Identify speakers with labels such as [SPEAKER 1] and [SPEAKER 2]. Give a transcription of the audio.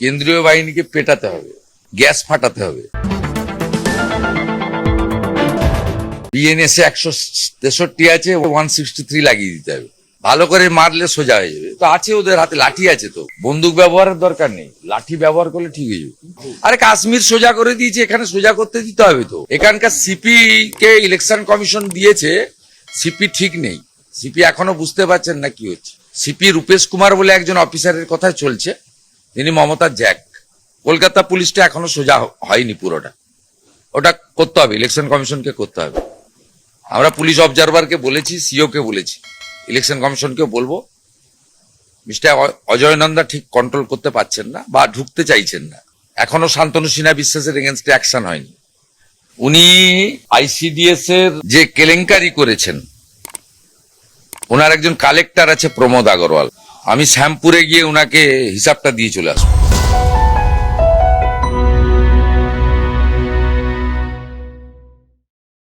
[SPEAKER 1] কেন্দ্রীয় বাহিনীকে পেটাতে হবে, গ্যাস ফাটাতে হবে। বিএনএসে 163 আছে, 163 লাগিয়ে দিতে হবে। ভালো করে মারলে সোজা হয়ে যাবে। তো আছে, ওদের হাতে লাঠি আছে, তো বন্দুক ব্যবহারের দরকার নেই, লাঠি ব্যবহার করলে ঠিক হয়ে যাবে। আরে কাশ্মীর সোজা করে দিয়েছে, এখানে সোজা করতে দিতে হবে। তো এখানকার সিপি কে ইলেকশন কমিশন দিয়েছে, সিপি ঠিক নেই। সিপি এখনো বুঝতে পারছেন না কি হচ্ছে। সিপি রূপেশ কুমার বলে একজন অফিসারের কথাই চলছে, তিনি মমতার জ্যাক। কলকাতা পুলিশটা এখনো সোজা হয়নি পুরোটা, ওটা করতে হবে, ইলেকশন কমিশনকে করতে হবে। আমরা পুলিশ অবজারভারকে বলেছি, সিও কে বলেছি, ইলেকশন কমিশনকেও বলবো। মিস্টার অজয় নন্দা ঠিক কন্ট্রোল করতে পারছেন না বা ঢুকতে চাইছেন না। এখনো শান্তনু সিনহা বিশ্বাসের এগেনস্টে অ্যাকশন হয়নি। উনি আইসিডিএস এর যে কেলেঙ্কারি করেছেন, ওনার একজন কালেক্টর আছে প্রমোদ আগরওয়াল, আমি শ্যামপুরে গিয়ে উনাকে হিসাবটা দিয়ে চলে আসবো।